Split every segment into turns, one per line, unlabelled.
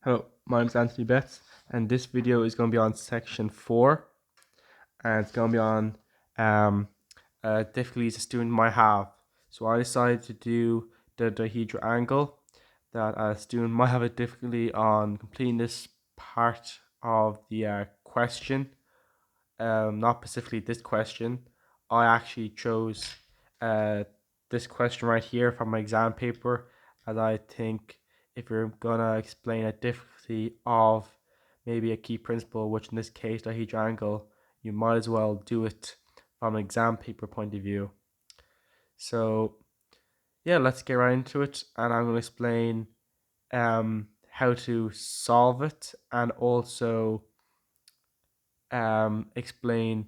Hello, my name is Anthony Betts, and this video is going to be on section 4, and it's going to be on difficulties a student might have. So I decided to do the dihedral angle that a student might have a difficulty on completing this part of the question. Not specifically this question. I actually chose uh, this question right here from my exam paper, as I think if you're gonna explain a difficulty of maybe a key principle, which in this case dihedral angle, you might as well do it from an exam paper point of view. So yeah, let's get right into it, and I'm gonna explain how to solve it, and also explain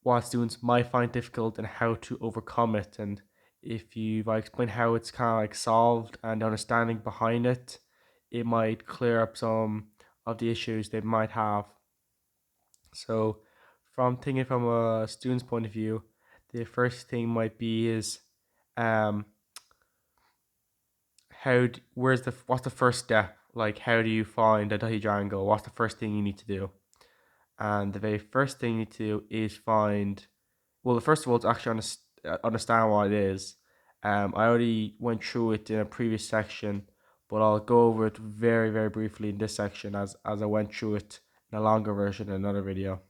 what students might find difficult and how to overcome it. And if I explain how it's kind of like solved and the understanding behind it, it might clear up some of the issues they might have. So, from thinking from a student's point of view, the first thing might be is um what's the first step? Like, how do you find a dihedral angle? What's the first thing you need to do? And the very first thing you need to do is find, well, the first of all, to actually understand what it is. I already went through it in a previous section, but I'll go over it very, very briefly in this section as I went through it in a longer version in another video.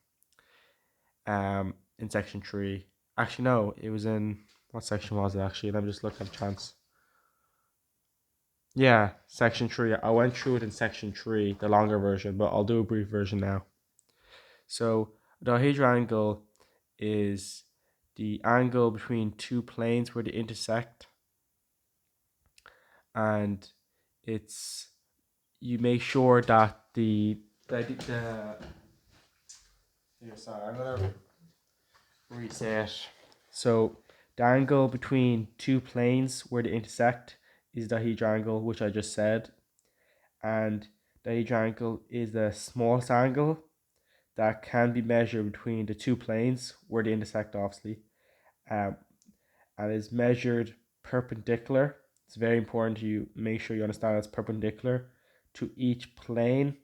In section 3. Actually, no, it was in, what section was it actually? Let me just look at a chance. Yeah, section 3. I went through it in section 3, the longer version, but I'll do a brief version now. So, the dihedral angle is the angle between two planes where they intersect, and it's you make sure that the here, sorry, I'm gonna reset. So the angle between two planes where they intersect is the dihedral angle, which I just said, and the dihedral angle is the smallest angle that can be measured between the two planes where they intersect, obviously. Um, and is measured perpendicular. It's very important you make sure you understand it's perpendicular to each plane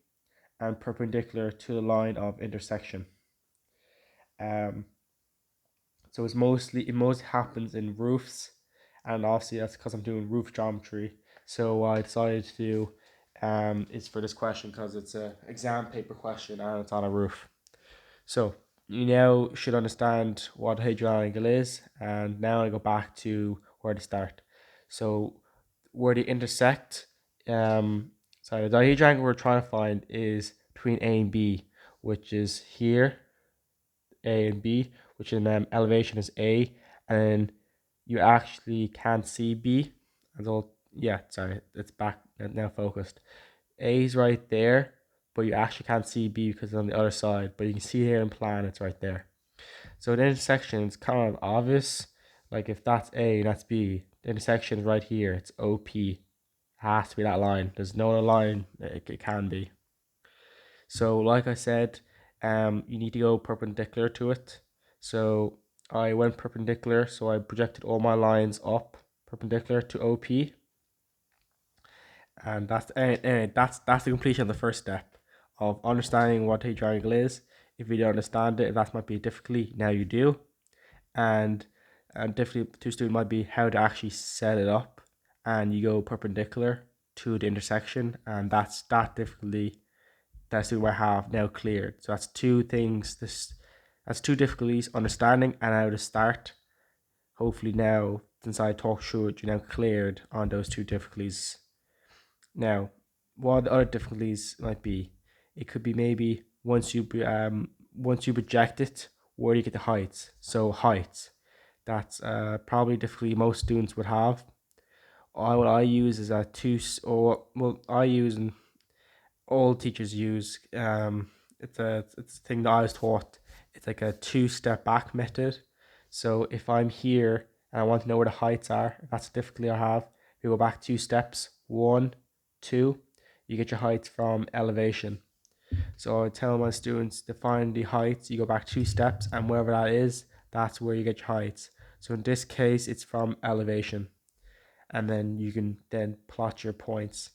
and perpendicular to the line of intersection. Um, so it most happens in roofs, and obviously that's because I'm doing roof geometry. So what I decided to do is for this question, because it's an exam paper question and it's on a roof. So you now should understand what dihedral angle is, and now I go back to where to start. So where they intersect, the dihedral angle we're trying to find is between A and B, which is here, A and B, which in elevation is A, and then you actually can't see B. And all, yeah, sorry, it's back now focused. A is right there, but you actually can't see B because it's on the other side. But you can see here in plan, it's right there. So the intersection is kind of obvious. Like if that's A and that's B, the intersection is right here. It's OP. It has to be that line. There's no other line it can be. So like I said, you need to go perpendicular to it. So I went perpendicular, so I projected all my lines up perpendicular to OP, and that's the completion of the first step of understanding what a triangle is. If you don't understand it, if that might be a difficulty, now you do. And difficulty to student might be how to actually set it up, and you go perpendicular to the intersection, and that's that difficulty that student might have now cleared. So that's two things. That's two difficulties: understanding and how to start. Hopefully now, since I talked through it, you're now cleared on those two difficulties. Now, what the other difficulties might be? It could be maybe once you project it, where do you get the heights? So heights, that's probably a difficulty most students would have. What I use is a two, or well, I use and all teachers use. It's a thing that I was taught. It's like a two-step back method. So if I'm here and I want to know where the heights are, if that's a difficulty I have, you go back two steps. One, two, you get your heights from elevation. So I tell my students to find the heights. You go back two steps, and wherever that is, that's where you get your heights. So in this case, it's from elevation, and then you can then plot your points.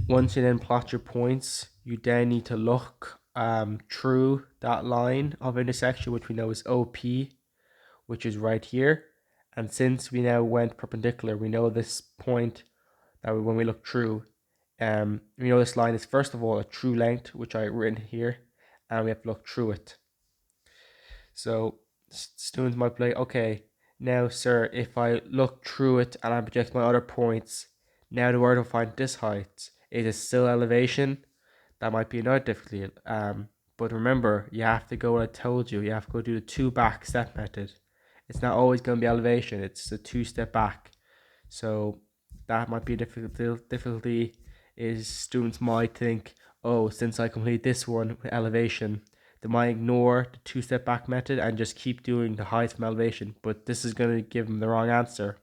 Once you then plot your points, you then need to look through that line of intersection, which we know is OP, which is right here. And since we now went perpendicular, we know this point that when we look through, we know this line is first of all a true length, which I written here, and we have to look through it. So students might be like, okay, now sir, if I look through it and I project my other points, now the word to find this height, is it still elevation? That might be another difficulty. But remember, you have to go, what I told you, you have to go do the 2 back step method. It's not always going to be elevation, it's a 2 step back. So that might be a difficulty is students might think, oh, since I complete this one with elevation, they might ignore the 2 step back method and just keep doing the height from elevation. But this is going to give them the wrong answer.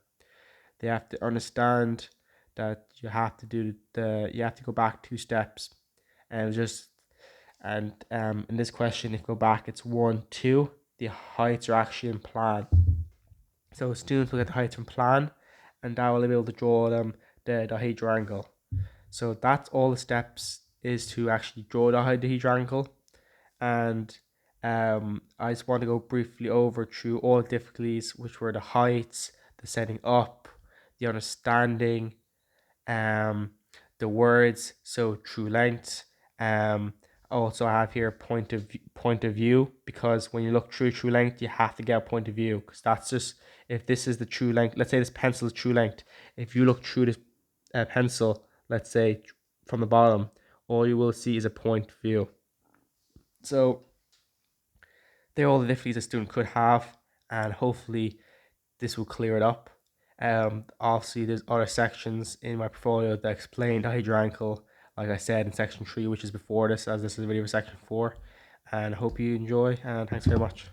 They have to understand that you have to do you have to go back 2 steps, and in this question, if you go back, it's 1, 2. The heights are actually in plan. So students will get the heights from plan, and that will be able to draw them the dihedral. So that's all the steps is to actually draw the dihedral. And I just want to go briefly over through all the difficulties, which were the heights, the setting up, the understanding, um, the words, so true length. Also I have here point of view, because when you look through true length, you have to get a point of view, because that's just, if this is the true length, let's say this pencil is true length. If you look through this pencil, let's say from the bottom, all you will see is a point of view. So they're all the difficulties a student could have, and hopefully this will clear it up. Obviously, there's other sections in my portfolio that explain dihedral, like I said, in section 3, which is before this, as this is a video for section 4. And I hope you enjoy, and thanks very much.